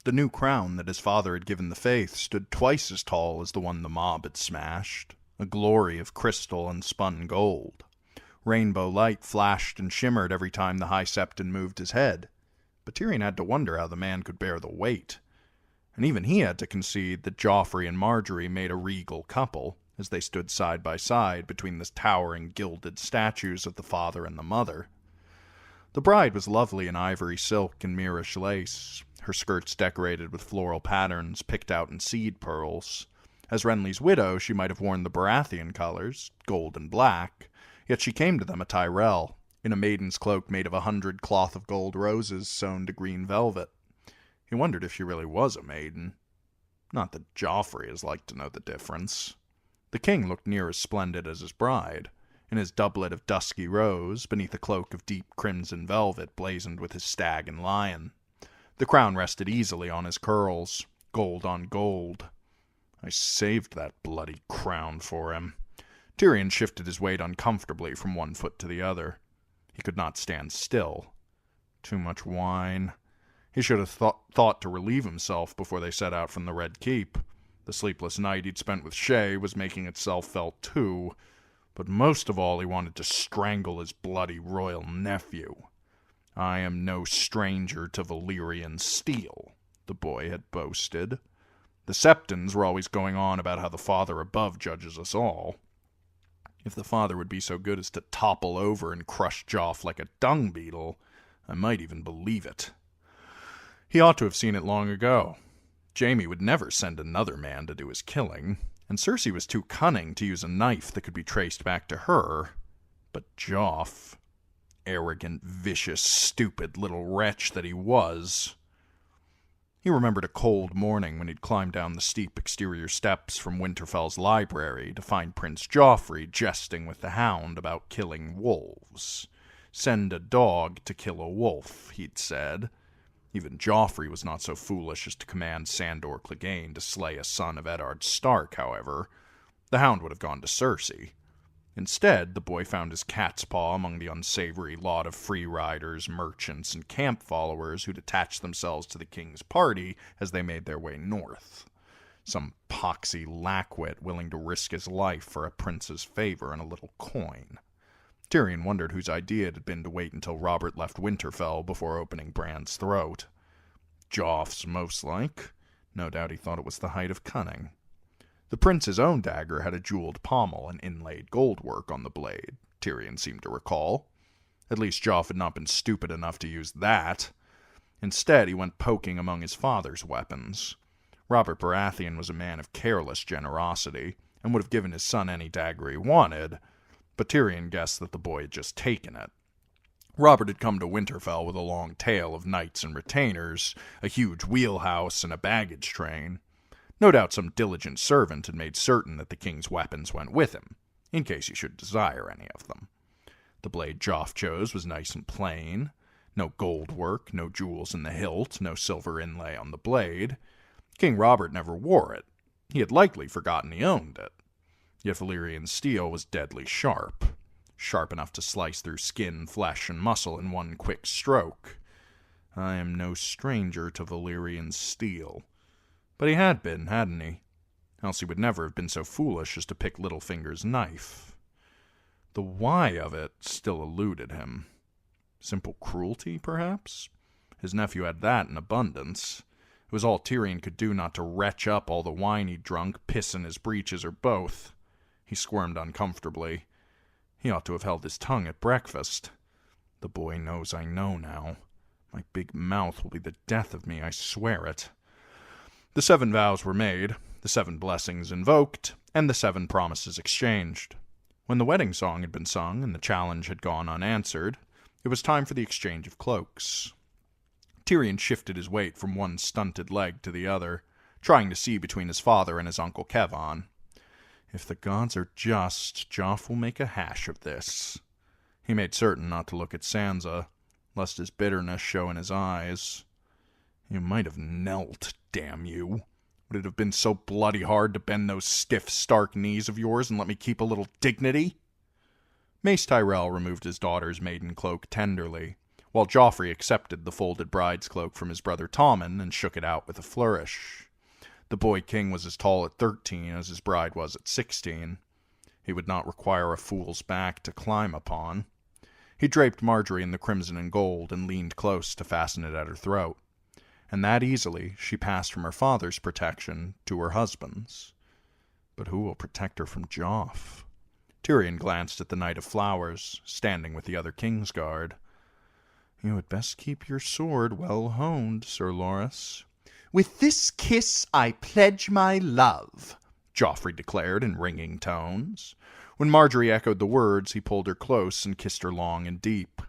The new crown that his father had given the faith stood twice as tall as the one the mob had smashed, a glory of crystal and spun gold. Rainbow light flashed and shimmered every time the High Septon moved his head, but Tyrion had to wonder how the man could bear the weight. And even he had to concede that Joffrey and Margaery made a regal couple, as they stood side by side between the towering gilded statues of the father and the mother. The bride was lovely in ivory silk and Mirish lace, her skirts decorated with floral patterns picked out in seed pearls. As Renly's widow, she might have worn the Baratheon colors, gold and black, yet she came to them a Tyrell, in a maiden's cloak made of 100 cloth of gold roses sewn to green velvet. He wondered if she really was a maiden. Not that Joffrey is like to know the difference. The king looked near as splendid as his bride, in his doublet of dusky rose, beneath a cloak of deep crimson velvet blazoned with his stag and lion. The crown rested easily on his curls, gold on gold. I saved that bloody crown for him. Tyrion shifted his weight uncomfortably from one foot to the other. He could not stand still. Too much wine. He should have thought to relieve himself before they set out from the Red Keep. The sleepless night he'd spent with Shay was making itself felt too, but most of all he wanted to strangle his bloody royal nephew. I am no stranger to Valyrian steel, the boy had boasted. The Septons were always going on about how the Father above judges us all. If the Father would be so good as to topple over and crush Joff like a dung beetle, I might even believe it. He ought to have seen it long ago. Jaime would never send another man to do his killing, and Cersei was too cunning to use a knife that could be traced back to her. But Joff, arrogant, vicious, stupid little wretch that he was. He remembered a cold morning when he'd climbed down the steep exterior steps from Winterfell's library to find Prince Joffrey jesting with the Hound about killing wolves. Send a dog to kill a wolf, he'd said. Even Joffrey was not so foolish as to command Sandor Clegane to slay a son of Eddard Stark, however. The Hound would have gone to Cersei. Instead, the boy found his cat's paw among the unsavory lot of free riders, merchants, and camp followers who'd attached themselves to the king's party as they made their way north. Some poxy lackwit willing to risk his life for a prince's favor and a little coin. Tyrion wondered whose idea it had been to wait until Robert left Winterfell before opening Bran's throat. Joff's, most like. No doubt he thought it was the height of cunning. The prince's own dagger had a jeweled pommel and inlaid goldwork on the blade, Tyrion seemed to recall. At least Joff had not been stupid enough to use that. Instead, he went poking among his father's weapons. Robert Baratheon was a man of careless generosity, and would have given his son any dagger he wanted, but Tyrion guessed that the boy had just taken it. Robert had come to Winterfell with a long tail of knights and retainers, a huge wheelhouse, and a baggage train. No doubt some diligent servant had made certain that the king's weapons went with him, in case he should desire any of them. The blade Joff chose was nice and plain. No gold work, no jewels in the hilt, no silver inlay on the blade. King Robert never wore it. He had likely forgotten he owned it. Yet Valyrian steel was deadly sharp. Sharp enough to slice through skin, flesh, and muscle in one quick stroke. I am no stranger to Valyrian steel. But he had been, hadn't he? Else he would never have been so foolish as to pick Littlefinger's knife. The why of it still eluded him. Simple cruelty, perhaps? His nephew had that in abundance. It was all Tyrion could do not to retch up all the wine he'd drunk, piss in his breeches, or both. He squirmed uncomfortably. He ought to have held his tongue at breakfast. The boy knows I know now. My big mouth will be the death of me, I swear it. The 7 vows were made, the 7 blessings invoked, and the 7 promises exchanged. When the wedding song had been sung and the challenge had gone unanswered, it was time for the exchange of cloaks. Tyrion shifted his weight from one stunted leg to the other, trying to see between his father and his Uncle Kevon. If the gods are just, Joff will make a hash of this. He made certain not to look at Sansa, lest his bitterness show in his eyes. You might have knelt, damn you. Would it have been so bloody hard to bend those stiff, stark knees of yours and let me keep a little dignity? Mace Tyrell removed his daughter's maiden cloak tenderly, while Joffrey accepted the folded bride's cloak from his brother Tommen and shook it out with a flourish. The boy king was as tall at 13 as his bride was at 16. He would not require a fool's back to climb upon. He draped Marjorie in the crimson and gold and leaned close to fasten it at her throat. And that easily she passed from her father's protection to her husband's. But who will protect her from Joff? Tyrion glanced at the Knight of Flowers, standing with the other Kingsguard. You had best keep your sword well honed, Sir Loras. With this kiss I pledge my love, Joffrey declared in ringing tones. When Marjorie echoed the words, he pulled her close and kissed her long and deep.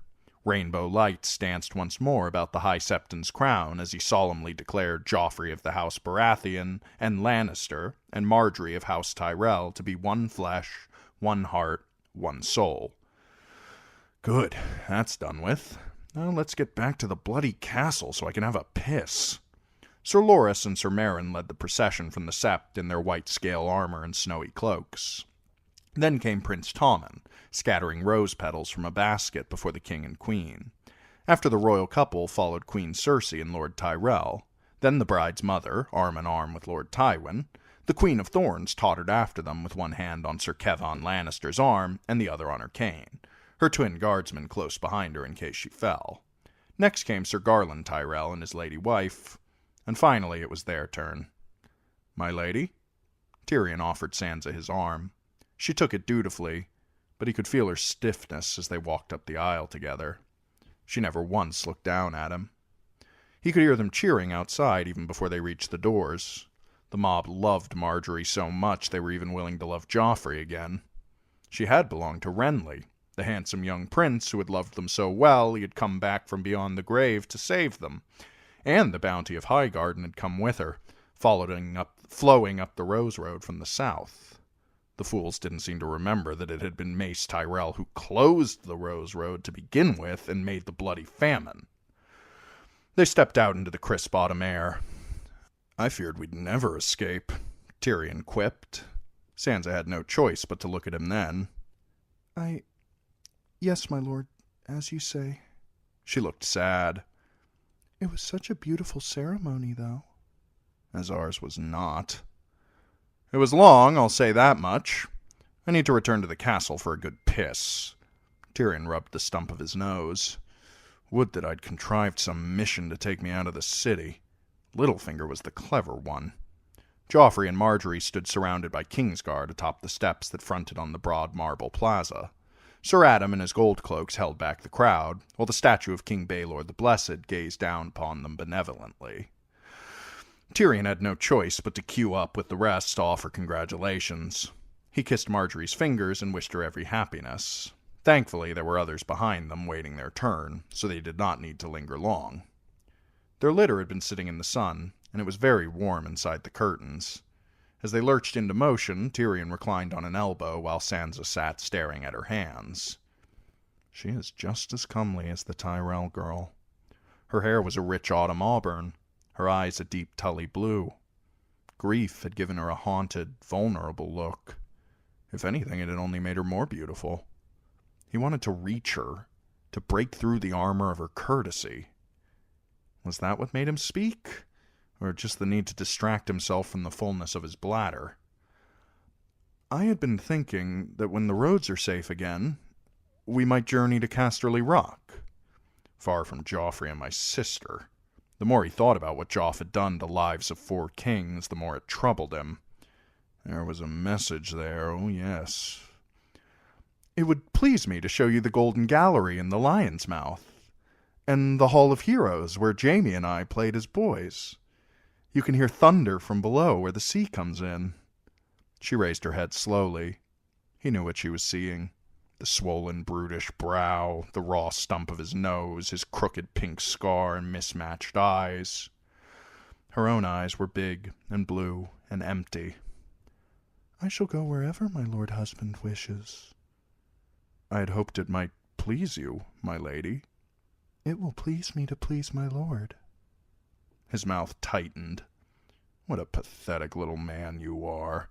Rainbow lights danced once more about the High Septon's crown as he solemnly declared Joffrey of the House Baratheon and Lannister and Marjorie of House Tyrell to be one flesh, one heart, one soul. Good, that's done with. Now let's get back to the bloody castle so I can have a piss. Sir Loras and Sir Meryn led the procession from the Sept in their white scale armor and snowy cloaks. Then came Prince Tommen, scattering rose petals from a basket before the king and queen. After the royal couple followed Queen Cersei and Lord Tyrell. Then the bride's mother, arm in arm with Lord Tywin. The Queen of Thorns tottered after them with one hand on Sir Kevan Lannister's arm and the other on her cane, her twin guardsmen close behind her in case she fell. Next came Sir Garland Tyrell and his lady wife, and finally it was their turn. My lady? Tyrion offered Sansa his arm. She took it dutifully, but he could feel her stiffness as they walked up the aisle together. She never once looked down at him. He could hear them cheering outside even before they reached the doors. The mob loved Marjorie so much they were even willing to love Joffrey again. She had belonged to Renly, the handsome young prince who had loved them so well he had come back from beyond the grave to save them, and the bounty of Highgarden had come with her, flowing up the Rose Road from the south. The fools didn't seem to remember that it had been Mace Tyrell who closed the Rose Road to begin with and made the bloody famine. They stepped out into the crisp autumn air. I feared we'd never escape, Tyrion quipped. Sansa had no choice but to look at him then. Yes, my lord, as you say. She looked sad. It was such a beautiful ceremony, though. As ours was not. It was long, I'll say that much. I need to return to the castle for a good piss. Tyrion rubbed the stump of his nose. Would that I'd contrived some mission to take me out of the city. Littlefinger was the clever one. Joffrey and Marjorie stood surrounded by Kingsguard atop the steps that fronted on the broad marble plaza. Sir Adam and his gold cloaks held back the crowd, while the statue of King Baelor the Blessed gazed down upon them benevolently. Tyrion had no choice but to queue up with the rest to offer congratulations. He kissed Marjorie's fingers and wished her every happiness. Thankfully, there were others behind them waiting their turn, so they did not need to linger long. Their litter had been sitting in the sun, and it was very warm inside the curtains. As they lurched into motion, Tyrion reclined on an elbow while Sansa sat staring at her hands. She is just as comely as the Tyrell girl. Her hair was a rich autumn auburn, her eyes a deep Tully blue. Grief had given her a haunted, vulnerable look. If anything, it had only made her more beautiful. He wanted to reach her, to break through the armor of her courtesy. Was that what made him speak? Or just the need to distract himself from the fullness of his bladder? I had been thinking that when the roads are safe again, we might journey to Casterly Rock. Far from Joffrey and my sister. The more he thought about what Joff had done to lives of 4 kings, the more it troubled him. There was a message there, oh yes. It would please me to show you the Golden Gallery in the Lion's Mouth, and the Hall of Heroes where Jaime and I played as boys. You can hear thunder from below where the sea comes in. She raised her head slowly. He knew what she was seeing. The swollen, brutish brow, the raw stump of his nose, his crooked pink scar and mismatched eyes. Her own eyes were big and blue and empty. I shall go wherever my lord husband wishes. I had hoped it might please you, my lady. It will please me to please my lord. His mouth tightened. What a pathetic little man you are.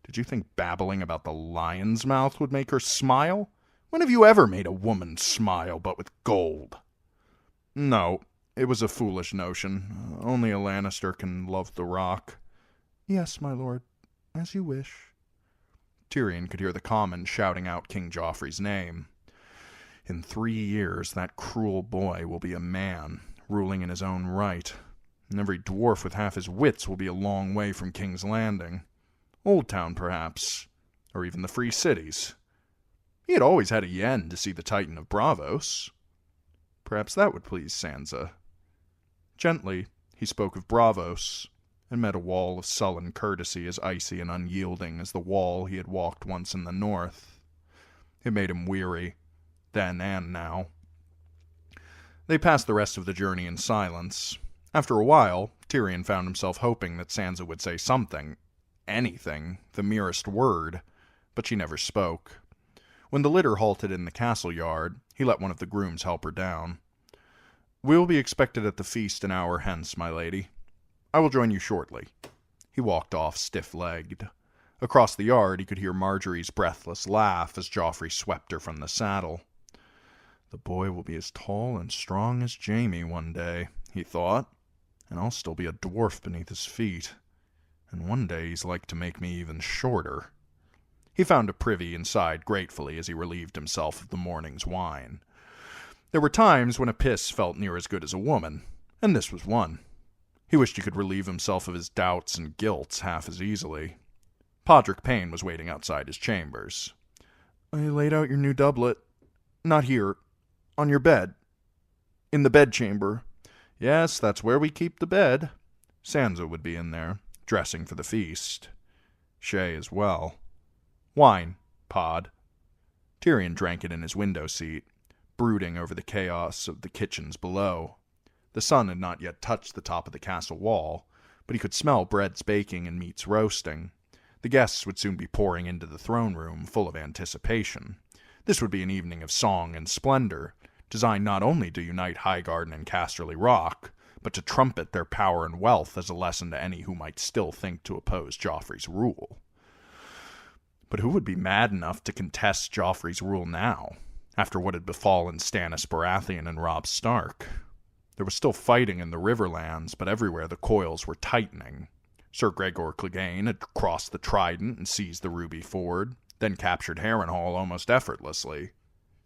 Did you think babbling about the lion's mouth would make her smile? When have you ever made a woman smile but with gold? No, it was a foolish notion. Only a Lannister can love the rock. Yes, my lord, as you wish. Tyrion could hear the commons shouting out King Joffrey's name. In 3 years, that cruel boy will be a man, ruling in his own right, and every dwarf with half his wits will be a long way from King's Landing. Old Town, perhaps, or even the Free Cities. He had always had a yen to see the Titan of Braavos. Perhaps that would please Sansa. Gently, he spoke of Braavos, and met a wall of sullen courtesy as icy and unyielding as the wall he had walked once in the north. It made him weary, then and now. They passed the rest of the journey in silence. After a while, Tyrion found himself hoping that Sansa would say something, anything, the merest word, but she never spoke. When the litter halted in the castle yard, he let one of the grooms help her down. "We will be expected at the feast an hour hence, my lady. I will join you shortly." He walked off stiff-legged. Across the yard he could hear Marjorie's breathless laugh as Joffrey swept her from the saddle. "The boy will be as tall and strong as Jaime one day," he thought, "and I'll still be a dwarf beneath his feet. And one day he's like to make me even shorter." He found a privy and sighed gratefully as he relieved himself of the morning's wine. There were times when a piss felt near as good as a woman, and this was one. He wished he could relieve himself of his doubts and guilts half as easily. Podrick Payne was waiting outside his chambers. "I laid out your new doublet. Not here. On your bed. In the bedchamber." "Yes, that's where we keep the bed." Sansa would be in there, dressing for the feast. Shay as well. "Wine, Pod." Tyrion drank it in his window seat, brooding over the chaos of the kitchens below. The sun had not yet touched the top of the castle wall, but he could smell breads baking and meats roasting. The guests would soon be pouring into the throne room, full of anticipation. This would be an evening of song and splendor, designed not only to unite Highgarden and Casterly Rock, but to trumpet their power and wealth as a lesson to any who might still think to oppose Joffrey's rule. But who would be mad enough to contest Joffrey's rule now, after what had befallen Stannis Baratheon and Robb Stark? There was still fighting in the Riverlands, but everywhere the coils were tightening. Sir Gregor Clegane had crossed the Trident and seized the Ruby Ford, then captured Harrenhal almost effortlessly.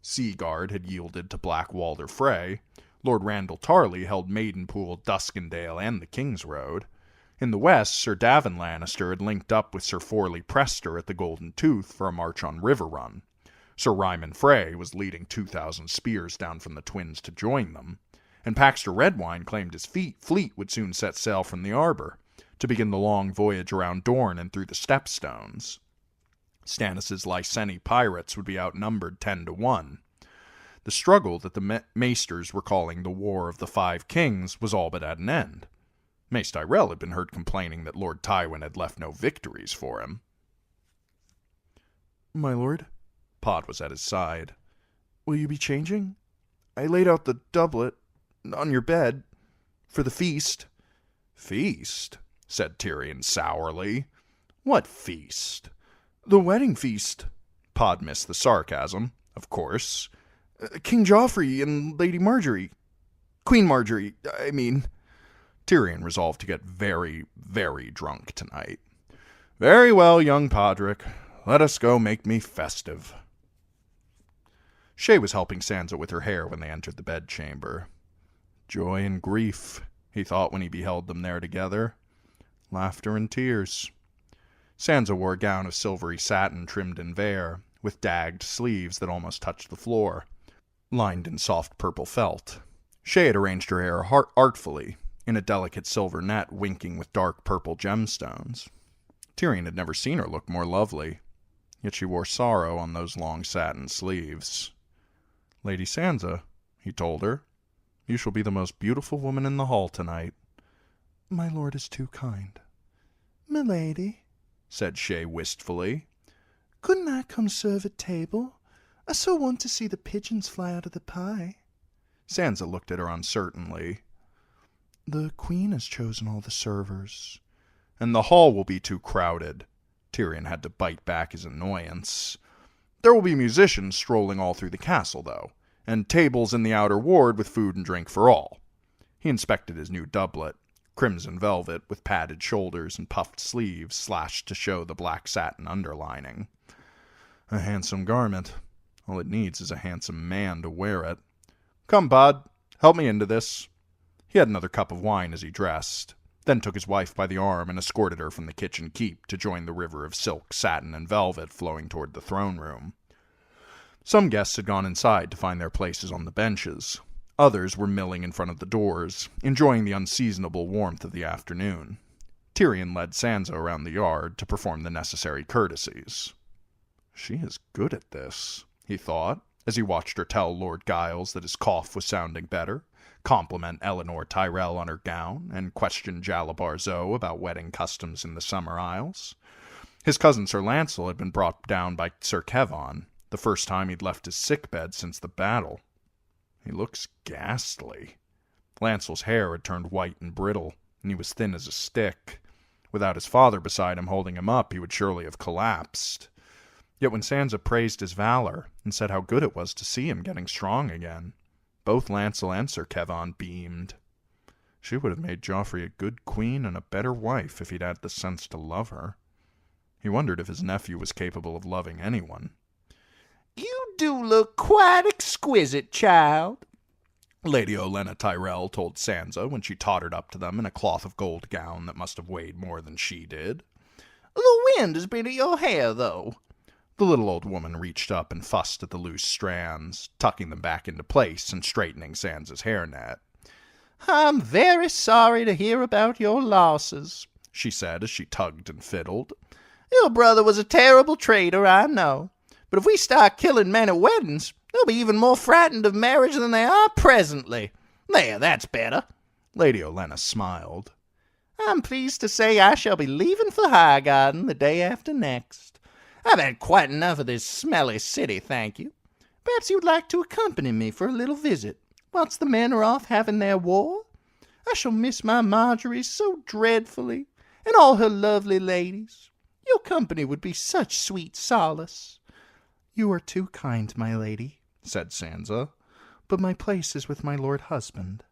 Seaguard had yielded to Black Walder Frey. Lord Randall Tarley held Maidenpool, Duskendale, and the King's Road. In the west, Sir Davin Lannister had linked up with Sir Forley Prester at the Golden Tooth for a march on Riverrun. Sir Ryman Frey was leading 2,000 spears down from the Twins to join them, and Paxter Redwine claimed his fleet would soon set sail from the Arbor, to begin the long voyage around Dorne and through the Stepstones. Stannis' Lyseni pirates would be outnumbered 10-1. The struggle that the Maesters were calling the War of the Five Kings was all but at an end. Mace Tyrell had been heard complaining that Lord Tywin had left no victories for him. "My lord?" Pod was at his side. "Will you be changing? I laid out the doublet on your bed for the feast." "Feast?" said Tyrion sourly. "What feast?" "The wedding feast." Pod missed the sarcasm, of course. "King Joffrey and Lady Marjorie. Queen Marjorie, I mean." Tyrion resolved to get very, very drunk tonight. "Very well, young Podrick. Let us go make me festive." Shay was helping Sansa with her hair when they entered the bedchamber. Joy and grief, he thought when he beheld them there together. Laughter and tears. Sansa wore a gown of silvery satin trimmed in vair, with dagged sleeves that almost touched the floor, lined in soft purple felt. Shay had arranged her hair artfully, in a delicate silver net winking with dark purple gemstones. Tyrion had never seen her look more lovely, yet she wore sorrow on those long satin sleeves. "Lady Sansa," he told her, "you shall be the most beautiful woman in the hall tonight." "My lord is too kind." "Milady," said Shay wistfully, "couldn't I come serve at table? I so want to see the pigeons fly out of the pie." Sansa looked at her uncertainly. "The queen has chosen all the servers." "And the hall will be too crowded." Tyrion had to bite back his annoyance. "There will be musicians strolling all through the castle, though, and tables in the outer ward with food and drink for all. He inspected his new doublet, crimson velvet with padded shoulders and puffed sleeves slashed to show the black satin underlining. A handsome garment. All it needs is a handsome man to wear it. Come, bud, help me into this. He had another cup of wine as he dressed, then took his wife by the arm and escorted her from the kitchen keep to join the river of silk, satin, and velvet flowing toward the throne room. Some guests had gone inside to find their places on the benches. Others were milling in front of the doors, enjoying the unseasonable warmth of the afternoon. Tyrion led Sansa around the yard to perform the necessary courtesies. She is good at this, he thought, as he watched her tell Lord Giles that his cough was sounding better, compliment Eleanor Tyrell on her gown, and question Jalabar Zoe about wedding customs in the Summer Isles. His cousin Sir Lancel had been brought down by Sir Kevon, the first time he'd left his sickbed since the battle. He looks ghastly. Lancel's hair had turned white and brittle, and he was thin as a stick. Without his father beside him holding him up, he would surely have collapsed. Yet when Sansa praised his valor and said how good it was to see him getting strong again, both Lancel and Sir Kevon beamed. She would have made Joffrey a good queen and a better wife if he'd had the sense to love her. He wondered if his nephew was capable of loving anyone. "You do look quite exquisite, child," Lady Olenna Tyrell told Sansa when she tottered up to them in a cloth of gold gown that must have weighed more than she did. "The wind has been at your hair, though." The little old woman reached up and fussed at the loose strands, tucking them back into place and straightening Sansa's hairnet. "I'm very sorry to hear about your losses," she said as she tugged and fiddled. "Your brother was a terrible traitor, I know. But if we start killing men at weddings, they'll be even more frightened of marriage than they are presently. There, that's better." Lady Olenna smiled. "I'm pleased to say I shall be leaving for Highgarden the day after next. I've had quite enough of this smelly city, thank you. Perhaps you'd like to accompany me for a little visit, whilst the men are off having their war? I shall miss my Marjorie so dreadfully, and all her lovely ladies. Your company would be such sweet solace." "You are too kind, my lady," said Sansa, "but my place is with my lord husband."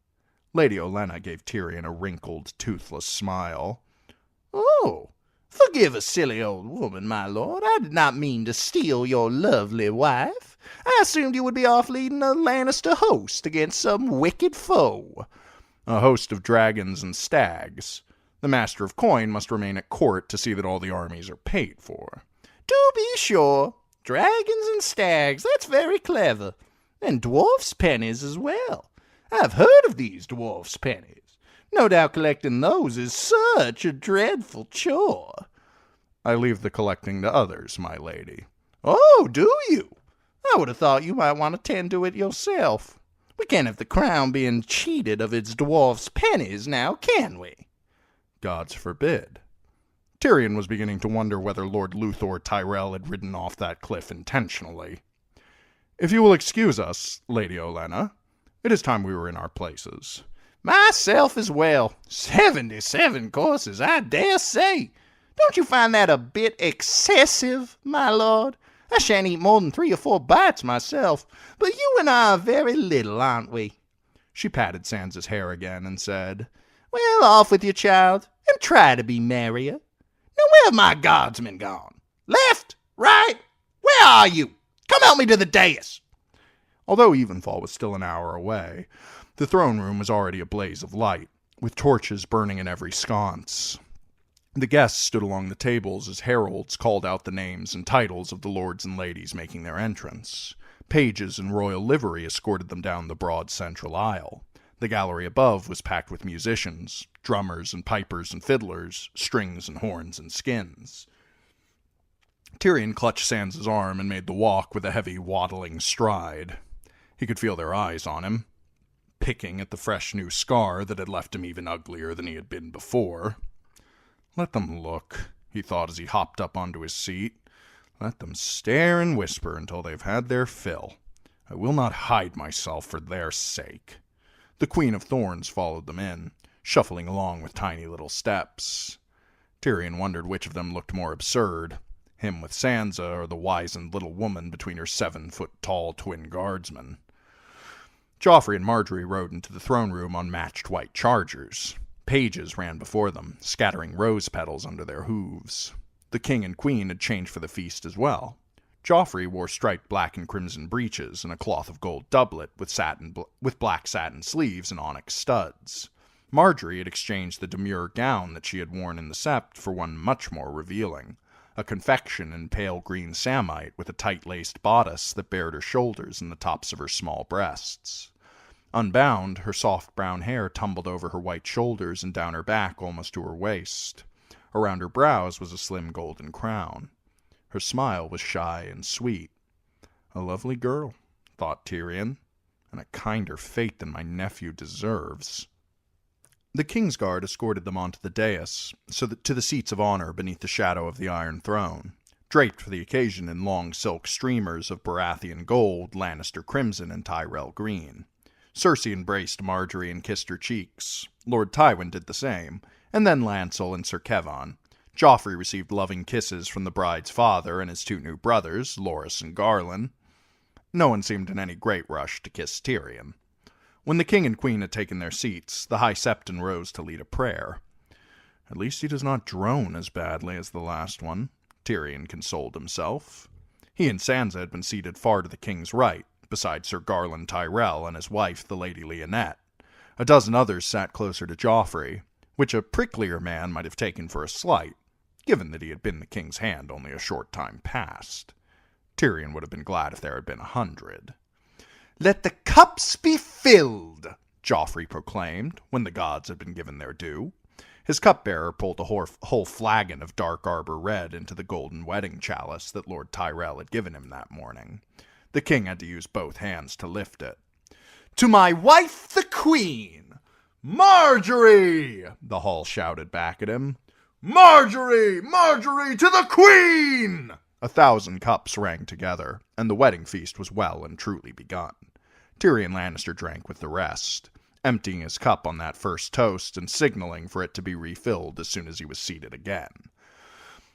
Lady Olenna gave Tyrion a wrinkled, toothless smile. "Oh, forgive a silly old woman, my lord. I did not mean to steal your lovely wife. I assumed you would be off leading a Lannister host against some wicked foe." "A host of dragons and stags. The Master of Coin must remain at court to see that all the armies are paid for." "To be sure. Dragons and stags, that's very clever. And dwarfs' pennies as well. I've heard of these dwarfs' pennies. No doubt collecting those is such a dreadful chore." "I leave the collecting to others, my lady." "Oh, do you? I would have thought you might want to tend to it yourself. We can't have the crown being cheated of its dwarfs' pennies now, can we?" "Gods forbid." Tyrion was beginning to wonder whether Lord Luthor Tyrell had ridden off that cliff intentionally. "If you will excuse us, Lady Olenna, it is time we were in our places." "Myself as well. 77 courses, I dare say. Don't you find that a bit excessive, my lord? I shan't eat more than 3 or 4 bites myself, but you and I are very little, aren't we?" She patted Sansa's hair again and said, "Well, off with you, child, and try to be merrier. Now, where have my guardsmen gone? Left? Right? Where are you? Come help me to the dais." Although evenfall was still an hour away, the throne room was already a blaze of light, with torches burning in every sconce. The guests stood along the tables as heralds called out the names and titles of the lords and ladies making their entrance. Pages in royal livery escorted them down the broad central aisle. The gallery above was packed with musicians, drummers and pipers and fiddlers, strings and horns and skins. Tyrion clutched Sansa's arm and made the walk with a heavy, waddling stride. He could feel their eyes on him, picking at the fresh new scar that had left him even uglier than he had been before. Let them look, he thought as he hopped up onto his seat. Let them stare and whisper until they've had their fill. I will not hide myself for their sake. The Queen of Thorns followed them in, shuffling along with tiny little steps. Tyrion wondered which of them looked more absurd, him with Sansa or the wizened little woman between her 7-foot-tall twin guardsmen. Joffrey and Margaery rode into the throne room on matched white chargers. Pages ran before them, scattering rose petals under their hooves. The king and queen had changed for the feast as well. Joffrey wore striped black and crimson breeches and a cloth of gold doublet with black satin sleeves and onyx studs. Margaery had exchanged the demure gown that she had worn in the sept for one much more revealing, a confection in pale green samite with a tight-laced bodice that bared her shoulders and the tops of her small breasts. Unbound, her soft brown hair tumbled over her white shoulders and down her back almost to her waist. Around her brows was a slim golden crown. Her smile was shy and sweet. A lovely girl, thought Tyrion, and a kinder fate than my nephew deserves. The Kingsguard escorted them onto the dais, to the seats of honor beneath the shadow of the Iron Throne, draped for the occasion in long silk streamers of Baratheon gold, Lannister crimson, and Tyrell green. Cersei embraced Margaery and kissed her cheeks. Lord Tywin did the same, and then Lancel and Sir Kevan. Joffrey received loving kisses from the bride's father and his two new brothers, Loras and Garland. No one seemed in any great rush to kiss Tyrion. When the king and queen had taken their seats, the High Septon rose to lead a prayer. At least he does not drone as badly as the last one, Tyrion consoled himself. He and Sansa had been seated far to the king's right, beside Sir Garland Tyrell and his wife, the Lady Lyanette. A dozen others sat closer to Joffrey, which a pricklier man might have taken for a slight, given that he had been the king's hand only a short time past. Tyrion would have been glad if there had been 100. "Let the cups be filled," Joffrey proclaimed, when the gods had been given their due. His cupbearer pulled a whole flagon of dark arbor red into the golden wedding chalice that Lord Tyrell had given him that morning. The king had to use both hands to lift it. "To my wife the queen!" "Margaery!" the hall shouted back at him. "Margaery! Margaery to the queen!" 1,000 cups rang together, and the wedding feast was well and truly begun. Tyrion Lannister drank with the rest, emptying his cup on that first toast and signaling for it to be refilled as soon as he was seated again.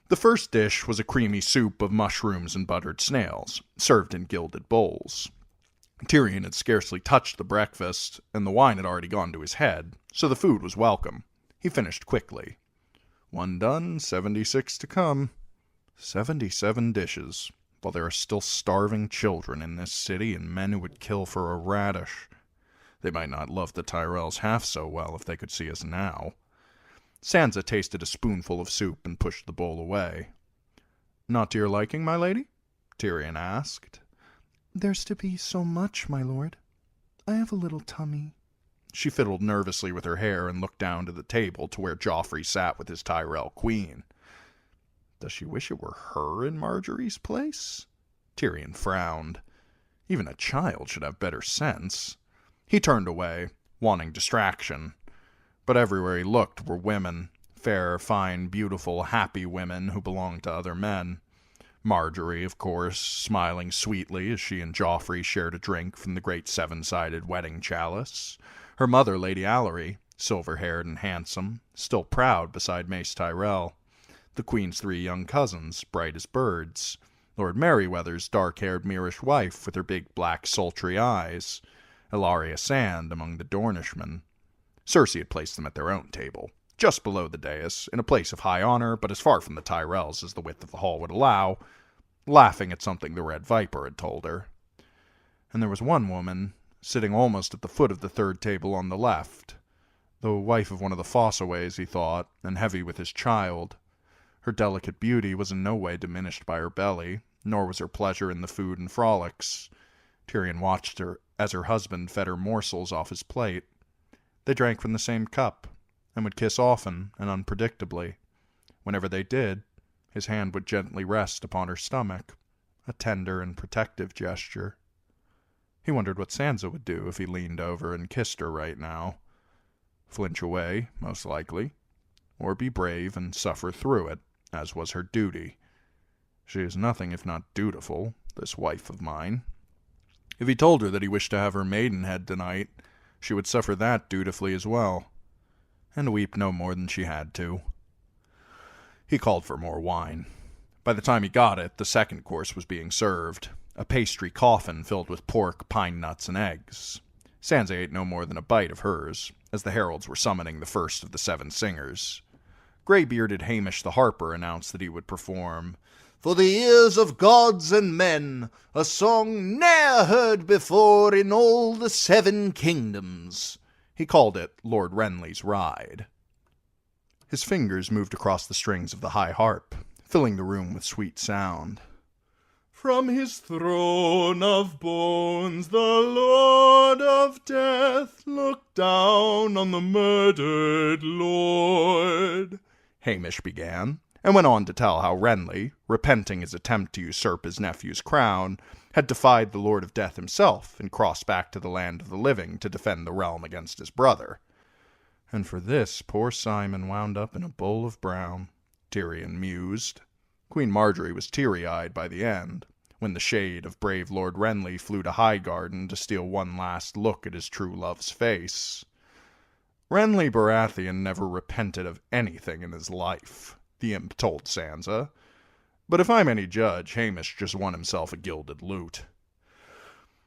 The first dish was a creamy soup of mushrooms and buttered snails, served in gilded bowls. Tyrion had scarcely touched the breakfast, and the wine had already gone to his head, so the food was welcome. He finished quickly. 1 done, 76 to come. 77 dishes, while there are still starving children in this city and men who would kill for a radish. They might not love the Tyrells half so well if they could see us now. Sansa tasted a spoonful of soup and pushed the bowl away. "Not to your liking, my lady?" Tyrion asked. "There's to be so much, my lord. I have a little tummy." She fiddled nervously with her hair and looked down to the table to where Joffrey sat with his Tyrell queen. Does she wish it were her in Margaery's place? Tyrion frowned. Even a child should have better sense. He turned away, wanting distraction. But everywhere he looked were women, fair, fine, beautiful, happy women who belonged to other men. Margaery, of course, smiling sweetly as she and Joffrey shared a drink from the great seven-sided wedding chalice. Her mother, Lady Allery, silver-haired and handsome, still proud beside Mace Tyrell. The Queen's 3 young cousins, bright as birds. Lord Merryweather's dark-haired Myrish wife with her big black sultry eyes. Ilaria Sand among the Dornishmen. Cersei had placed them at their own table, just below the dais, in a place of high honor, but as far from the Tyrells as the width of the hall would allow, laughing at something the Red Viper had told her. And there was one woman, sitting almost at the foot of the third table on the left, the wife of one of the Fossaways, he thought, and heavy with his child. Her delicate beauty was in no way diminished by her belly, nor was her pleasure in the food and frolics. Tyrion watched her as her husband fed her morsels off his plate. They drank from the same cup, and would kiss often and unpredictably. Whenever they did, his hand would gently rest upon her stomach, a tender and protective gesture. He wondered what Sansa would do if he leaned over and kissed her right now. Flinch away, most likely, or be brave and suffer through it, as was her duty. She is nothing if not dutiful, this wife of mine. If he told her that he wished to have her maidenhead tonight, she would suffer that dutifully as well, and weep no more than she had to. He called for more wine. By the time he got it, the second course was being served, a pastry coffin filled with pork, pine nuts, and eggs. Sansa ate no more than a bite of hers, as the heralds were summoning the first of the 7 singers. Gray-bearded Hamish the harper announced that he would perform "For the ears of gods and men, a song ne'er heard before in all the 7 kingdoms." He called it Lord Renly's Ride. His fingers moved across the strings of the high harp, filling the room with sweet sound. "From his throne of bones the Lord of Death looked down on the murdered lord," Hamish began, and went on to tell how Renly, repenting his attempt to usurp his nephew's crown, had defied the Lord of Death himself and crossed back to the land of the living to defend the realm against his brother. "And for this poor Simon wound up in a bowl of brown," Tyrion mused. Queen Marjorie was teary-eyed by the end, when the shade of brave Lord Renly flew to Highgarden to steal one last look at his true love's face. "Renly Baratheon never repented of anything in his life," the imp told Sansa. "But if I'm any judge, Hamish just won himself a gilded lute."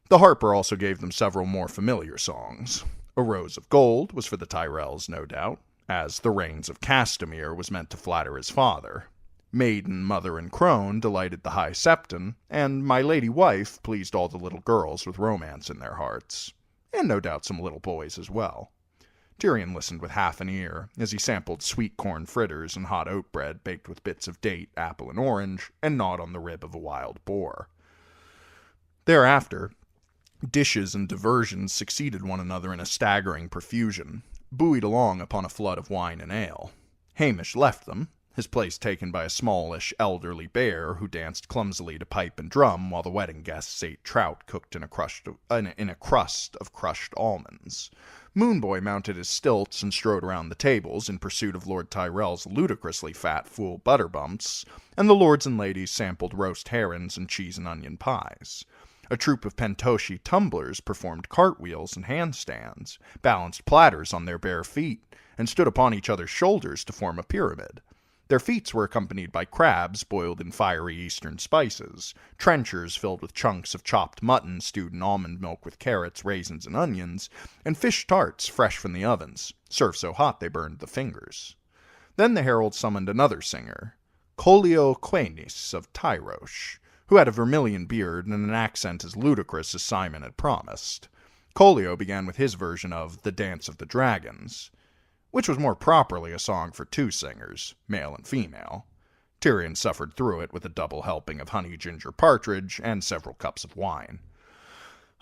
The harper also gave them several more familiar songs. A Rose of Gold was for the Tyrells, no doubt, as The Reigns of Castamere was meant to flatter his father. Maiden, Mother, and Crone delighted the High Septon, and My Lady Wife pleased all the little girls with romance in their hearts, and no doubt some little boys as well. Tyrion listened with half an ear as he sampled sweet corn fritters and hot oat bread baked with bits of date, apple, and orange, and gnawed on the rib of a wild boar. Thereafter, dishes and diversions succeeded one another in a staggering profusion, buoyed along upon a flood of wine and ale. Hamish left them, his place taken by a smallish, elderly bear who danced clumsily to pipe and drum while the wedding guests ate trout cooked in a crust of crushed almonds. Moonboy mounted his stilts and strode around the tables in pursuit of Lord Tyrell's ludicrously fat fool butterbumps, and the lords and ladies sampled roast herons and cheese and onion pies. A troupe of Pentoshi tumblers performed cartwheels and handstands, balanced platters on their bare feet, and stood upon each other's shoulders to form a pyramid. Their feats were accompanied by crabs boiled in fiery eastern spices, trenchers filled with chunks of chopped mutton stewed in almond milk with carrots, raisins, and onions, and fish tarts fresh from the ovens, served so hot they burned the fingers. Then the herald summoned another singer, Collio Quenis of Tyrosh, who had a vermilion beard and an accent as ludicrous as Simon had promised. Collio began with his version of The Dance of the Dragons, which was more properly a song for 2 singers, male and female. Tyrion suffered through it with a double helping of honey ginger partridge and several cups of wine.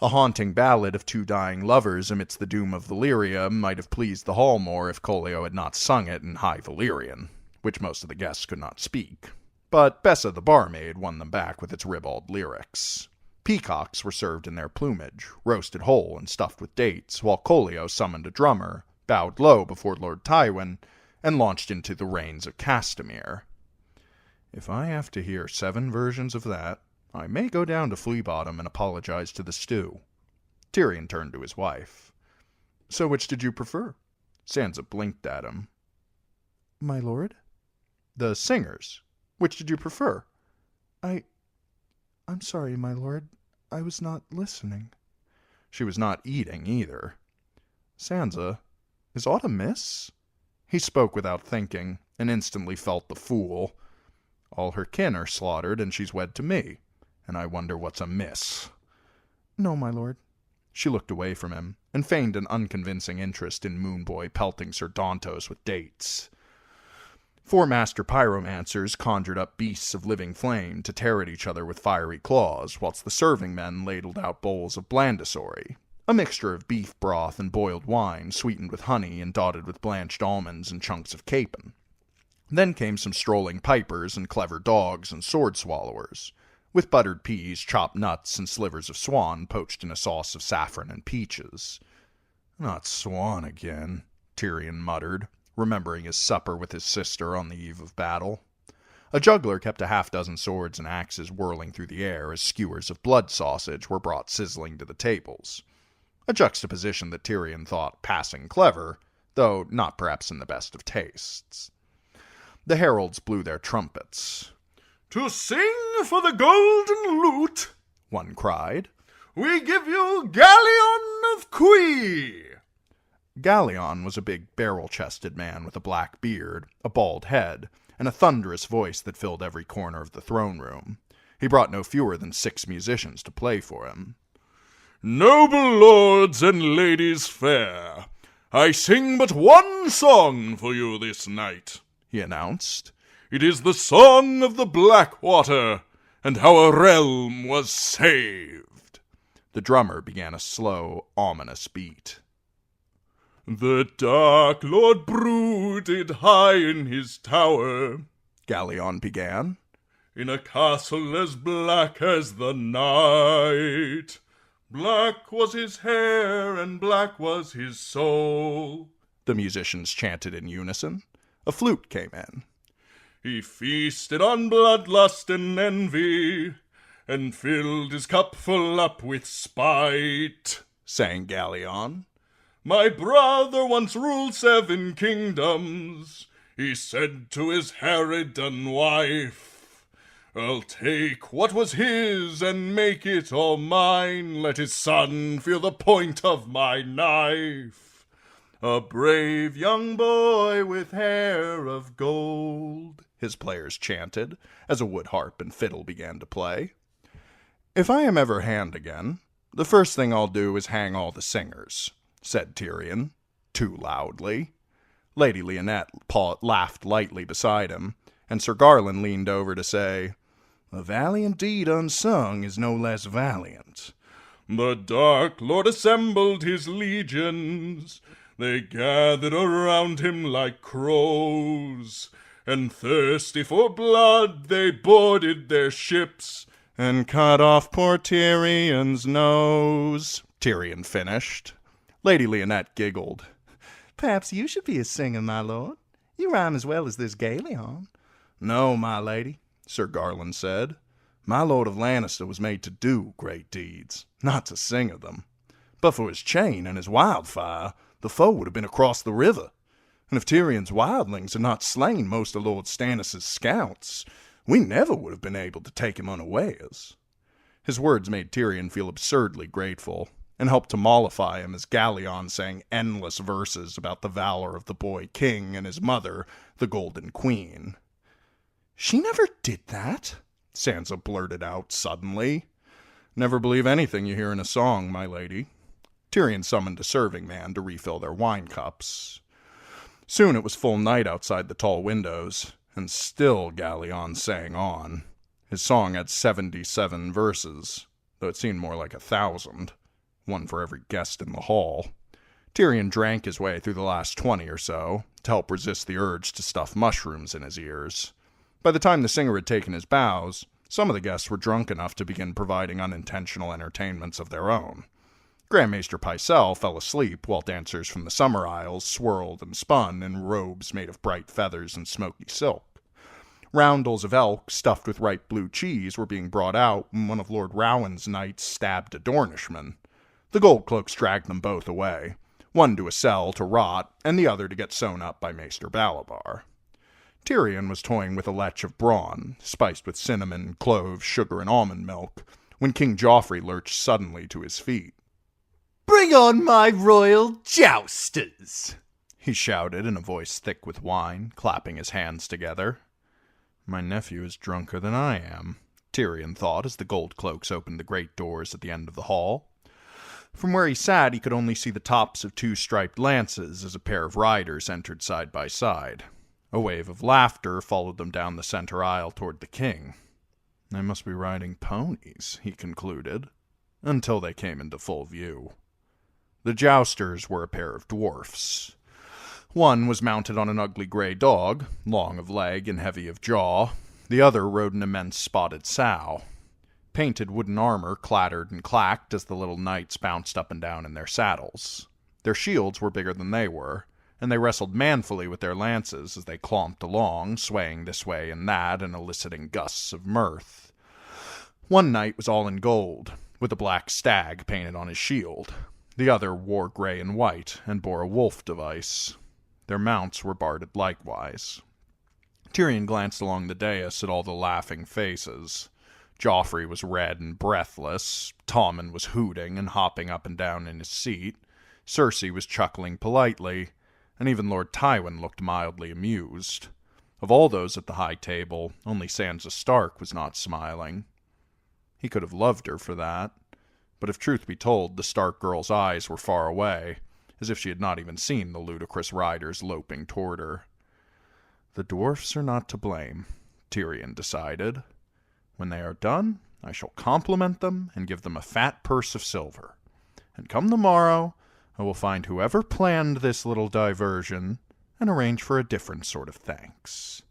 A haunting ballad of 2 dying lovers amidst the doom of Valyria might have pleased the hall more if Collio had not sung it in High Valyrian, which most of the guests could not speak. But Bessa the barmaid won them back with its ribald lyrics. Peacocks were served in their plumage, roasted whole and stuffed with dates, while Collio summoned a drummer, bowed low before Lord Tywin, and launched into The Reigns of Castamere. If I have to hear 7 versions of that, I may go down to Flea Bottom and apologize to the stew. Tyrion turned to his wife. "So which did you prefer?" Sansa blinked at him. "My lord?" "The singers. Which did you prefer?" I'm sorry, my lord. I was not listening." She was not eating, either. "Sansa, is aught amiss?" He spoke without thinking, and instantly felt the fool. All her kin are slaughtered, and she's wed to me, and I wonder what's amiss. "No, my lord." She looked away from him, and feigned an unconvincing interest in Moonboy pelting Sir Dantos with dates. 4 master pyromancers conjured up beasts of living flame to tear at each other with fiery claws, whilst the serving men ladled out bowls of blandisauri, a mixture of beef broth and boiled wine, sweetened with honey and dotted with blanched almonds and chunks of capon. Then came some strolling pipers and clever dogs and sword swallowers, with buttered peas, chopped nuts, and slivers of swan poached in a sauce of saffron and peaches. "Not swan again," Tyrion muttered, remembering his supper with his sister on the eve of battle. A juggler kept a half-dozen swords and axes whirling through the air as skewers of blood sausage were brought sizzling to the tables. A juxtaposition that Tyrion thought passing clever, though not perhaps in the best of tastes. The heralds blew their trumpets. "To sing for the golden lute," one cried, we give you Galleon of Quee. Galleon was a big barrel-chested man with a black beard, a bald head, and a thunderous voice that filled every corner of the throne room. He brought no fewer than 6 musicians to play for him. Noble lords and ladies fair, I sing but one song for you this night, he announced. It is the song of the Blackwater, and how a realm was saved. The drummer began a slow, ominous beat. The Dark Lord brooded high in his tower, Galleon began, in a castle as black as the night. Black was his hair and black was his soul, the musicians chanted in unison. A flute came in. He feasted on bloodlust and envy, and filled his cup full up with spite, sang Galleon. My brother once ruled 7 kingdoms, he said to his harridan wife, I'll take what was his and make it all mine, let his son feel the point of my knife. A brave young boy with hair of gold, his players chanted, as a wood harp and fiddle began to play. If I am ever hanged again, the first thing I'll do is hang all the singers, said Tyrion, too loudly. Lady Leonette laughed lightly beside him, and Sir Garland leaned over to say, A valiant deed unsung is no less valiant. The Dark Lord assembled his legions. They gathered around him like crows, and thirsty for blood they boarded their ships and cut off poor Tyrion's nose, Tyrion finished. Lady Leonette giggled. Perhaps you should be a singer, my lord. You rhyme as well as this Galleon. No, my lady, Sir Garland said. My Lord of Lannister was made to do great deeds, not to sing of them. But for his chain and his wildfire, the foe would have been across the river. And if Tyrion's wildlings had not slain most of Lord Stannis' scouts, we never would have been able to take him unawares. His words made Tyrion feel absurdly grateful, and helped to mollify him as Galleon sang endless verses about the valor of the boy king and his mother, the Golden Queen. She never did that, Sansa blurted out suddenly. Never believe anything you hear in a song, my lady. Tyrion summoned a serving man to refill their wine cups. Soon it was full night outside the tall windows, and still Galleon sang on. His song had 77 verses, though it seemed more like 1,000. One for every guest in the hall. Tyrion drank his way through the last 20 or so, to help resist the urge to stuff mushrooms in his ears. By the time the singer had taken his bows, some of the guests were drunk enough to begin providing unintentional entertainments of their own. Grand Maester Pycelle fell asleep while dancers from the Summer Isles swirled and spun in robes made of bright feathers and smoky silk. Roundels of elk stuffed with ripe blue cheese were being brought out when one of Lord Rowan's knights stabbed a Dornishman. The Goldcloaks dragged them both away, one to a cell to rot, and the other to get sewn up by Maester Balabar. Tyrion was toying with a lech of brawn, spiced with cinnamon, cloves, sugar, and almond milk, when King Joffrey lurched suddenly to his feet. Bring on my royal jousters, he shouted in a voice thick with wine, clapping his hands together. My nephew is drunker than I am, Tyrion thought as the Goldcloaks opened the great doors at the end of the hall. From where he sat, he could only see the tops of 2 striped lances as a pair of riders entered side by side. A wave of laughter followed them down the center aisle toward the king. They must be riding ponies, he concluded, until they came into full view. The jousters were a pair of dwarfs. One was mounted on an ugly gray dog, long of leg and heavy of jaw. The other rode an immense spotted sow. Painted wooden armor clattered and clacked as the little knights bounced up and down in their saddles. Their shields were bigger than they were, and they wrestled manfully with their lances as they clomped along, swaying this way and that and eliciting gusts of mirth. One knight was all in gold, with a black stag painted on his shield. The other wore gray and white and bore a wolf device. Their mounts were barded likewise. Tyrion glanced along the dais at all the laughing faces. Joffrey was red and breathless, Tommen was hooting and hopping up and down in his seat, Cersei was chuckling politely, and even Lord Tywin looked mildly amused. Of all those at the high table, only Sansa Stark was not smiling. He could have loved her for that, but if truth be told, the Stark girl's eyes were far away, as if she had not even seen the ludicrous riders loping toward her. The dwarfs are not to blame, Tyrion decided. When they are done, I shall compliment them and give them a fat purse of silver. And come the morrow, I will find whoever planned this little diversion and arrange for a different sort of thanks.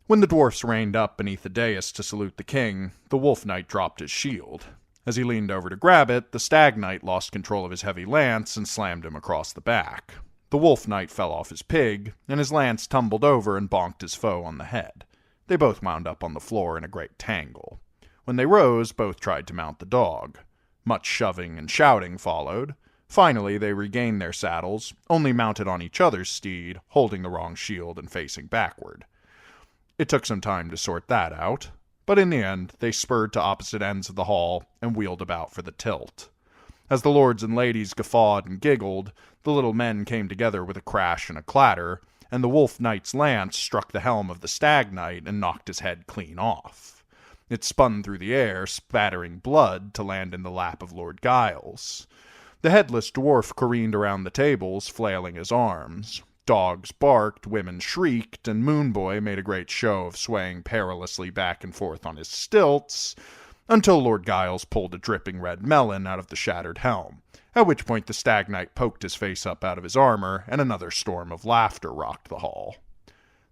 When the dwarfs reined up beneath the dais to salute the king, the wolf knight dropped his shield. As he leaned over to grab it, the stag knight lost control of his heavy lance and slammed him across the back. The wolf knight fell off his pig, and his lance tumbled over and bonked his foe on the head. They both wound up on the floor in a great tangle. When they rose, both tried to mount the dog. Much shoving and shouting followed. Finally, they regained their saddles, only mounted on each other's steed, holding the wrong shield and facing backward. It took some time to sort that out, but in the end, they spurred to opposite ends of the hall and wheeled about for the tilt. As the lords and ladies guffawed and giggled, the little men came together with a crash and a clatter, and the wolf knight's lance struck the helm of the stag knight and knocked his head clean off. It spun through the air, spattering blood, to land in the lap of Lord Giles. The headless dwarf careened around the tables, flailing his arms. Dogs barked, women shrieked, and Moonboy made a great show of swaying perilously back and forth on his stilts, until Lord Giles pulled a dripping red melon out of the shattered helm, at which point the stag knight poked his face up out of his armor, and another storm of laughter rocked the hall.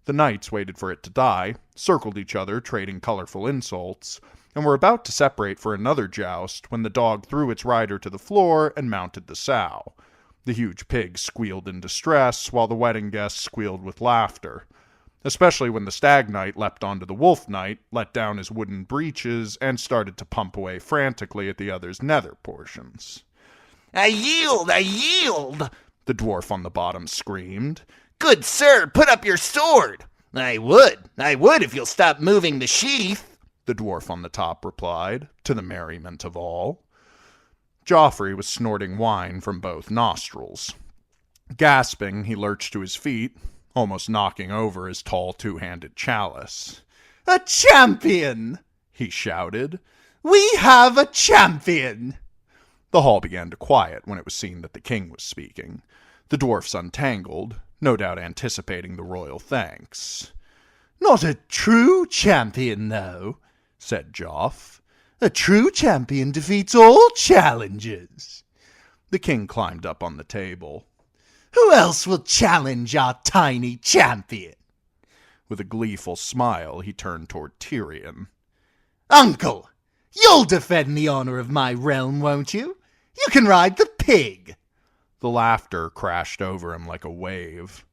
The knights waited for it to die, circled each other, trading colorful insults, and were about to separate for another joust when the dog threw its rider to the floor and mounted the sow. The huge pig squealed in distress, while the wedding guests squealed with laughter, especially when the stag knight leapt onto the wolf knight, let down his wooden breeches, and started to pump away frantically at the other's nether portions. I yield! I yield! The dwarf on the bottom screamed. Good sir, put up your sword! I would if you'll stop moving the sheath, the dwarf on the top replied, to the merriment of all. Joffrey was snorting wine from both nostrils. Gasping, he lurched to his feet, almost knocking over his tall two-handed chalice. A champion! He shouted. We have a champion! The hall began to quiet when it was seen that the king was speaking. The dwarfs untangled, no doubt anticipating the royal thanks. Not a true champion, though, said Joff. A true champion defeats all challenges. The king climbed up on the table. Who else will challenge our tiny champion? With a gleeful smile, he turned toward Tyrion. Uncle, you'll defend the honor of my realm, won't you? You can ride the pig. The laughter crashed over him like a wave.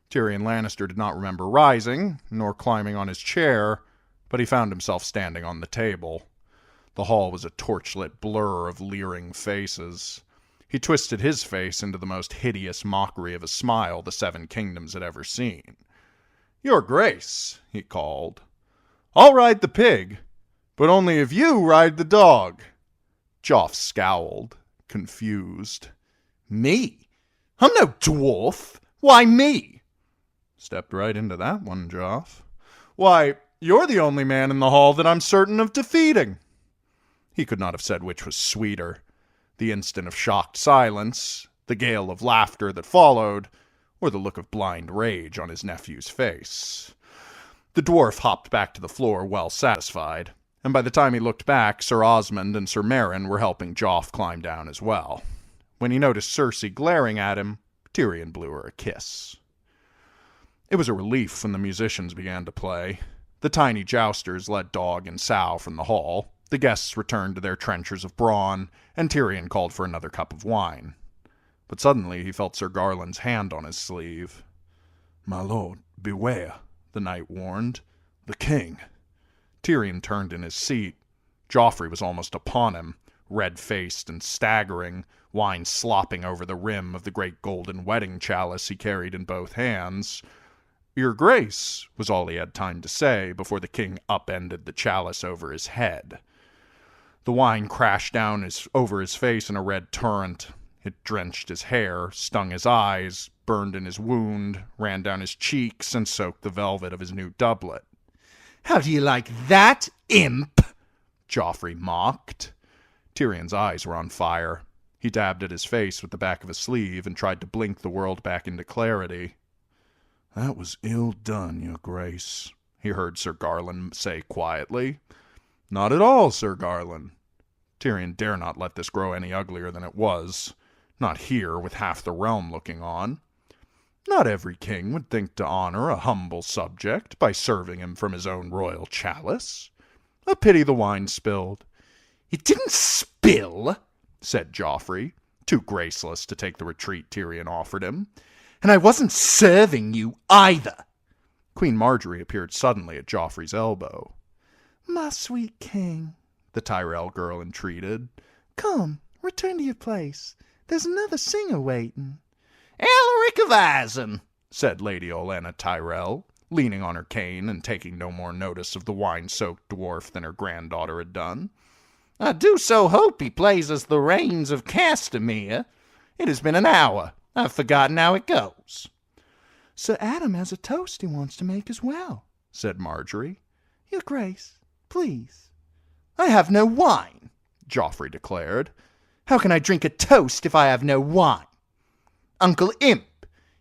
Tyrion Lannister did not remember rising, nor climbing on his chair, but he found himself standing on the table. The hall was a torchlit blur of leering faces. He twisted his face into the most hideous mockery of a smile the Seven Kingdoms had ever seen. "Your Grace," he called, "I'll ride the pig, but only if you ride the dog." Joff scowled, confused. Me? I'm no dwarf. Why me? Stepped right into that one, Joff. Why, you're the only man in the hall that I'm certain of defeating. He could not have said which was sweeter, the instant of shocked silence, the gale of laughter that followed, or the look of blind rage on his nephew's face. The dwarf hopped back to the floor well satisfied, and by the time he looked back, Sir Osmond and Sir Meryn were helping Joff climb down as well. When he noticed Cersei glaring at him, Tyrion blew her a kiss. It was a relief when the musicians began to play. The tiny jousters led dog and sow from the hall. The guests returned to their trenchers of brawn, and Tyrion called for another cup of wine. But suddenly he felt Sir Garland's hand on his sleeve. "My lord, beware," the knight warned. "The king." Tyrion turned in his seat. Joffrey was almost upon him, red-faced and staggering, wine slopping over the rim of the great golden wedding chalice he carried in both hands. "Your Grace," was all he had time to say before the king upended the chalice over his head. The wine crashed down over his face in a red torrent. It drenched his hair, stung his eyes, burned in his wound, ran down his cheeks, and soaked the velvet of his new doublet. "How do you like that, imp?" Joffrey mocked. Tyrion's eyes were on fire. He dabbed at his face with the back of his sleeve and tried to blink the world back into clarity. "That was ill done, your Grace," he heard Sir Garland say quietly. "Not at all, Sir Garland." Tyrion dare not let this grow any uglier than it was. Not here, with half the realm looking on. Not every king would think to honor a humble subject by serving him from his own royal chalice. A pity the wine spilled. "It didn't spill," said Joffrey, too graceless to take the retreat Tyrion offered him. "And I wasn't serving you either." Queen Marjorie appeared suddenly at Joffrey's elbow. "My sweet king," the Tyrell girl entreated. "come, return to your place. There's another singer waiting." "Alaric of Isen," said Lady Olenna Tyrell, leaning on her cane and taking no more notice of the wine-soaked dwarf than her granddaughter had done. "I do so hope he plays us the Rains of Castamere. It has been an hour. I've forgotten how it goes." "Sir Adam has a toast he wants to make as well," said Marjorie. "Your Grace, please." "I have no wine," Joffrey declared. "How can I drink a toast if I have no wine? Uncle Imp,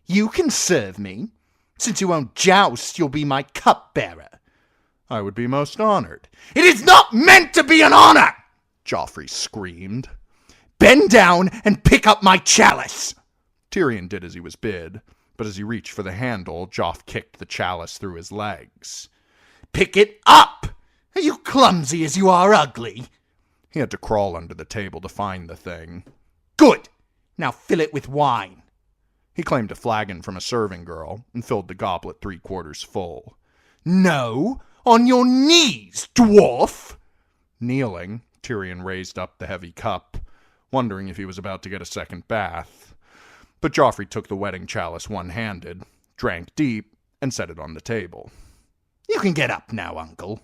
you can serve me. Since you won't joust, you'll be my cupbearer." "I would be most honored." "It is not meant to be an honor!" Joffrey screamed. "Bend down and pick up my chalice." Tyrion did as he was bid, but as he reached for the handle, Joff kicked the chalice through his legs. "Pick it up! Are you clumsy as you are ugly?" He had to crawl under the table to find the thing. "Good! Now fill it with wine." He claimed a flagon from a serving girl and filled the goblet 3/4 full. "No! On your knees, dwarf!" Kneeling, Tyrion raised up the heavy cup, wondering if he was about to get a second bath. But Joffrey took the wedding chalice one-handed, drank deep, and set it on the table. "You can get up now, uncle."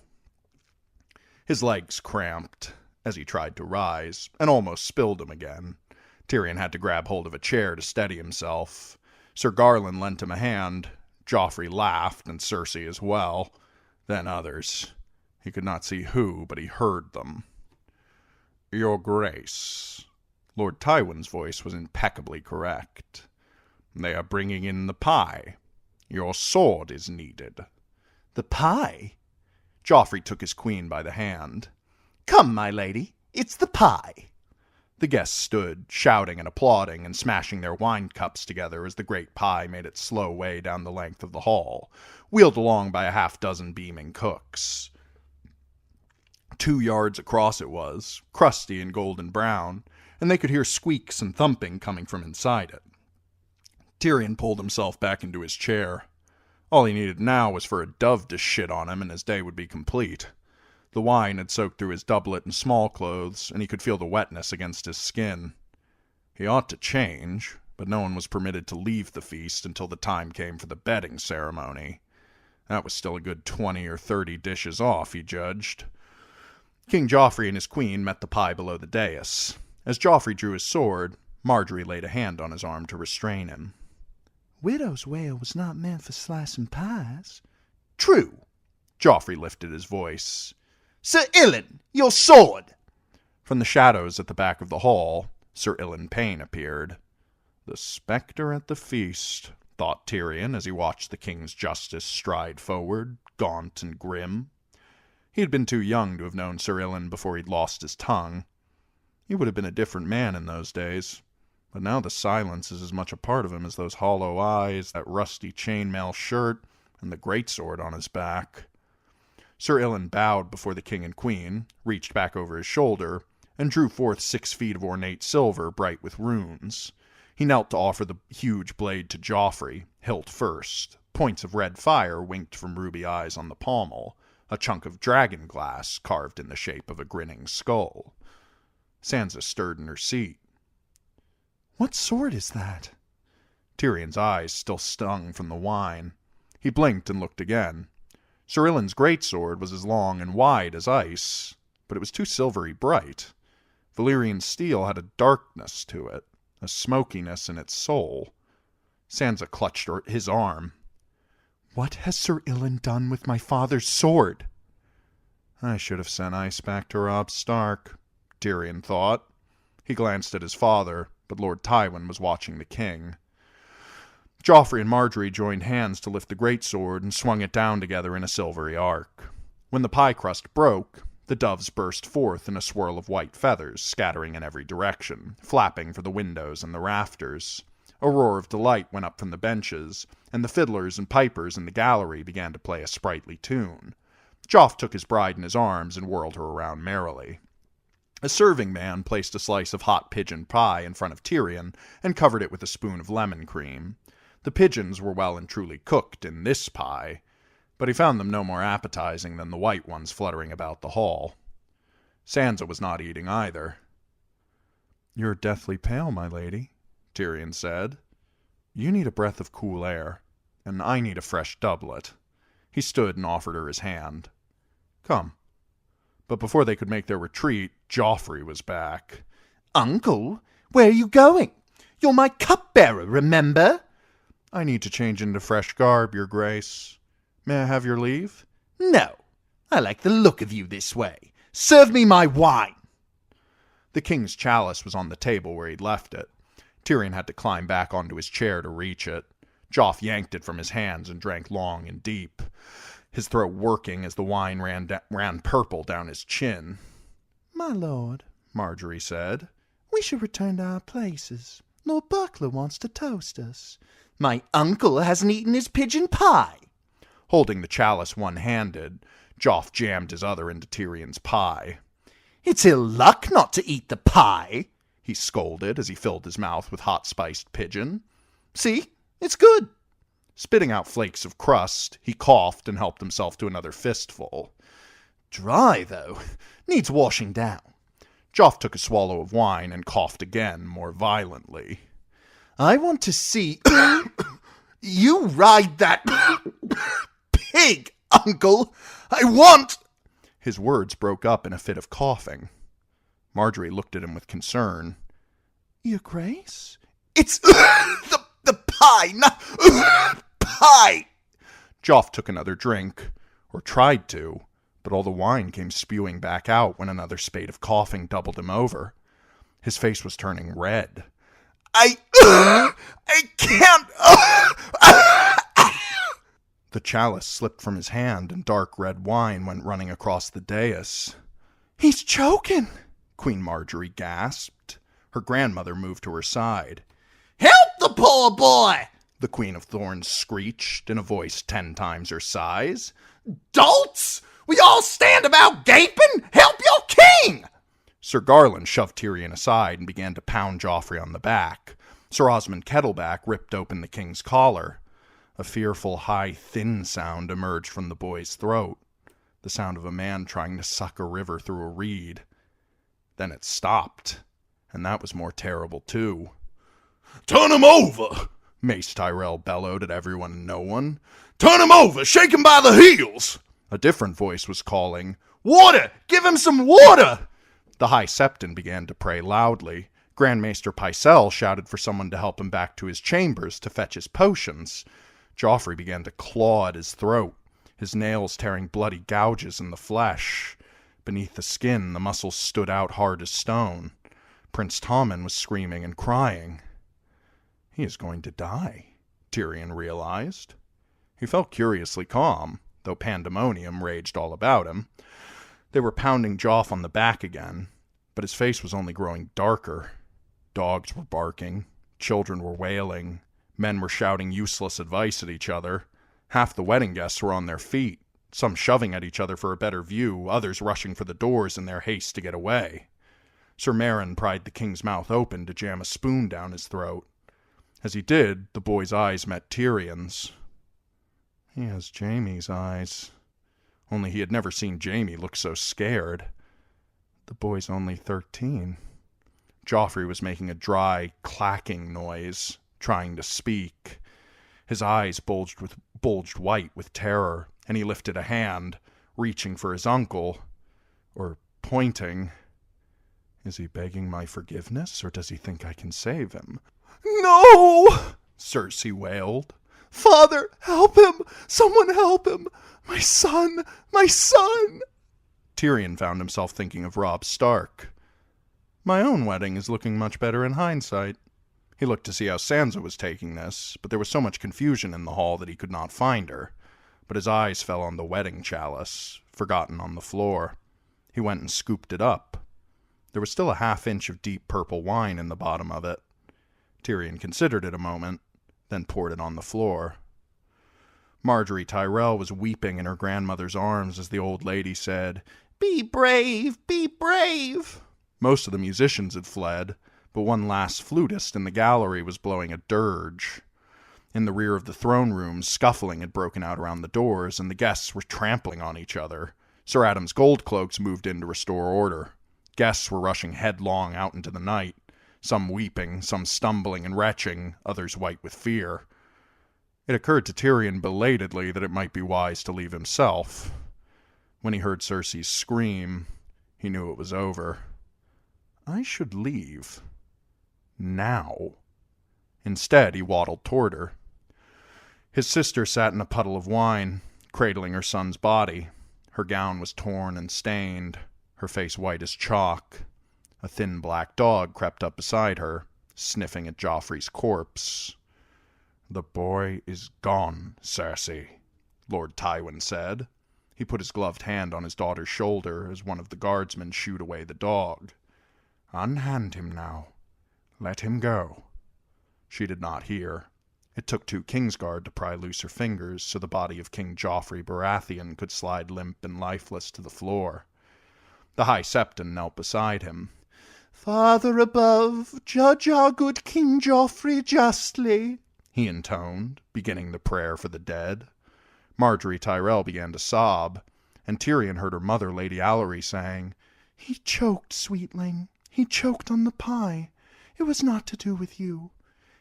His legs cramped as he tried to rise, and almost spilled him again. Tyrion had to grab hold of a chair to steady himself. Sir Garland lent him a hand. Joffrey laughed, and Cersei as well. Then others. He could not see who, but he heard them. "Your Grace." Lord Tywin's voice was impeccably correct. "They are bringing in the pie. Your sword is needed." "The pie?" Joffrey took his queen by the hand. "Come, my lady, it's the pie." The guests stood, shouting and applauding and smashing their wine cups together as the great pie made its slow way down the length of the hall, wheeled along by a half-dozen beaming cooks. 2 yards across it was, crusty and golden brown, and they could hear squeaks and thumping coming from inside it. Tyrion pulled himself back into his chair. All he needed now was for a dove to shit on him, and his day would be complete. The wine had soaked through his doublet and small clothes, and he could feel the wetness against his skin. He ought to change, but no one was permitted to leave the feast until the time came for the bedding ceremony. That was still a good 20 or 30 dishes off, he judged. King Joffrey and his queen met the pie below the dais. As Joffrey drew his sword, Marjorie laid a hand on his arm to restrain him. "Widow's wail was not meant for slicing pies." "True." Joffrey lifted his voice. "Sir Ilyn, your sword!" From the shadows at the back of the hall, Sir Ilyn Payne appeared. The spectre at the feast, thought Tyrion as he watched the king's justice stride forward, gaunt and grim. He had been too young to have known Sir Ilyn before he'd lost his tongue. He would have been a different man in those days, but now the silence is as much a part of him as those hollow eyes, that rusty chainmail shirt, and the greatsword on his back. Sir Ilyn bowed before the king and queen, reached back over his shoulder, and drew forth 6 feet of ornate silver bright with runes. He knelt to offer the huge blade to Joffrey, hilt first. Points of red fire winked from ruby eyes on the pommel, a chunk of dragon glass carved in the shape of a grinning skull. Sansa stirred in her seat. "What sword is that?" Tyrion's eyes still stung from the wine. He blinked and looked again. Sir Ilan's greatsword was as long and wide as ice, but it was too silvery bright. Valyrian steel had a darkness to it, a smokiness in its soul. Sansa clutched his arm. "What has Sir Ilan done with my father's sword?" "I should have sent ice back to Robb Stark," Tyrion thought. He glanced at his father, but Lord Tywin was watching the king. Joffrey and Margaery joined hands to lift the greatsword and swung it down together in a silvery arc. When the pie crust broke, the doves burst forth in a swirl of white feathers, scattering in every direction, flapping for the windows and the rafters. A roar of delight went up from the benches, and the fiddlers and pipers in the gallery began to play a sprightly tune. Joff took his bride in his arms and whirled her around merrily. A serving man placed a slice of hot pigeon pie in front of Tyrion and covered it with a spoon of lemon cream. The pigeons were well and truly cooked in this pie, but he found them no more appetizing than the white ones fluttering about the hall. Sansa was not eating either. "You're deathly pale, my lady," Tyrion said. "You need a breath of cool air, and I need a fresh doublet." He stood and offered her his hand. "Come." But before they could make their retreat, Joffrey was back. "Uncle, where are you going? You're my cupbearer, remember?" "I need to change into fresh garb, your grace. May I have your leave?" "No. I like the look of you this way. Serve me my wine." The king's chalice was on the table where he'd left it. Tyrion had to climb back onto his chair to reach it. Joff yanked it from his hands and drank long and deep, his throat working as the wine ran purple down his chin. "My lord," Margaery said, "we should return to our places. Lord Buckler wants to toast us." "My uncle hasn't eaten his pigeon pie." Holding the chalice one-handed, Joff jammed his other into Tyrion's pie. "It's ill luck not to eat the pie," he scolded as he filled his mouth with hot spiced pigeon. "See, it's good." Spitting out flakes of crust, he coughed and helped himself to another fistful. "Dry, though. Needs washing down." Joff took a swallow of wine and coughed again, more violently. "I want to see you ride that pig, Uncle. I want—" His words broke up in a fit of coughing. Margaery looked at him with concern. "Your grace?" "It's the pie, not pie." Joff took another drink, or tried to, but all the wine came spewing back out when another spate of coughing doubled him over. His face was turning red. I can't. The chalice slipped from his hand and dark red wine went running across the dais. "He's choking," Queen Margaery gasped. Her grandmother moved to her side. "Help the poor boy!" the Queen of Thorns screeched in a voice 10 times her size. "Dolts! We all stand about gaping! Help your king!" Sir Garland shoved Tyrion aside and began to pound Joffrey on the back. Sir Osmond Kettleback ripped open the king's collar. A fearful, high, thin sound emerged from the boy's throat. The sound of a man trying to suck a river through a reed. Then it stopped, and that was more terrible, too. "Turn him over!" Mace Tyrell bellowed at everyone and no one. "Turn him over! Shake him by the heels!" A different voice was calling, "Water! Give him some water!" The High Septon began to pray loudly. Grand Maester Pycelle shouted for someone to help him back to his chambers to fetch his potions. Joffrey began to claw at his throat, his nails tearing bloody gouges in the flesh. Beneath the skin, the muscles stood out hard as stone. Prince Tommen was screaming and crying. He is going to die, Tyrion realized. He felt curiously calm, though pandemonium raged all about him. They were pounding Joff on the back again, but his face was only growing darker. Dogs were barking, children were wailing, men were shouting useless advice at each other. Half the wedding guests were on their feet, some shoving at each other for a better view, others rushing for the doors in their haste to get away. Sir Meryn pried the king's mouth open to jam a spoon down his throat. As he did, the boy's eyes met Tyrion's. He has Jaime's eyes. Only he had never seen Jaime look so scared. The boy's only 13. Joffrey was making a dry, clacking noise, trying to speak. His eyes bulged with bulged white with terror, and he lifted a hand, reaching for his uncle, or pointing. Is he begging my forgiveness, or does he think I can save him? No! Cersei wailed. Father, help him! Someone help him! My son! My son! Tyrion found himself thinking of Robb Stark. My own wedding is looking much better in hindsight. He looked to see how Sansa was taking this, but there was so much confusion in the hall that he could not find her. But his eyes fell on the wedding chalice, forgotten on the floor. He went and scooped it up. There was still a half-inch of deep purple wine in the bottom of it. Tyrion considered it a moment, then poured it on the floor. Marjorie Tyrell was weeping in her grandmother's arms as the old lady said, "Be brave, be brave." Most of the musicians had fled, but one last flutist in the gallery was blowing a dirge. In the rear of the throne room, scuffling had broken out around the doors, and the guests were trampling on each other. Sir Adam's Goldcloaks moved in to restore order. Guests were rushing headlong out into the night, some weeping, some stumbling and retching, others white with fear. It occurred to Tyrion belatedly that it might be wise to leave himself. When he heard Cersei's scream, he knew it was over. I should leave. Now. Instead, he waddled toward her. His sister sat in a puddle of wine, cradling her son's body. Her gown was torn and stained, her face white as chalk. A thin black dog crept up beside her, sniffing at Joffrey's corpse. "The boy is gone, Cersei," Lord Tywin said. He put his gloved hand on his daughter's shoulder as one of the guardsmen shooed away the dog. "Unhand him now. Let him go." She did not hear. It took 2 Kingsguard to pry loose her fingers so the body of King Joffrey Baratheon could slide limp and lifeless to the floor. The High Septon knelt beside him. "Father above, judge our good King Joffrey justly," he intoned, beginning the prayer for the dead. Marjorie Tyrell began to sob, and Tyrion heard her mother, Lady Allery, saying, "He choked, sweetling. He choked on the pie. It was not to do with you.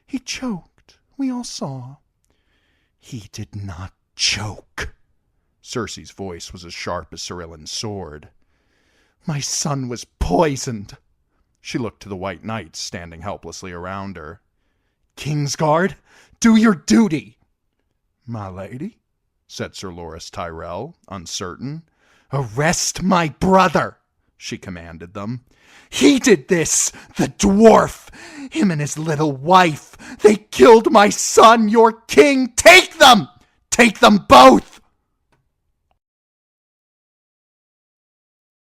He choked. We all saw." "He did not choke." Cersei's voice was as sharp as Sir Ilyn's sword. "My son was poisoned." She looked to the White Knights standing helplessly around her. "Kingsguard, do your duty." "My lady?" said Sir Loras Tyrell, uncertain. "Arrest my brother," she commanded them. "He did this, the dwarf! Him and his little wife! They killed my son, your king! Take them! Take them both!"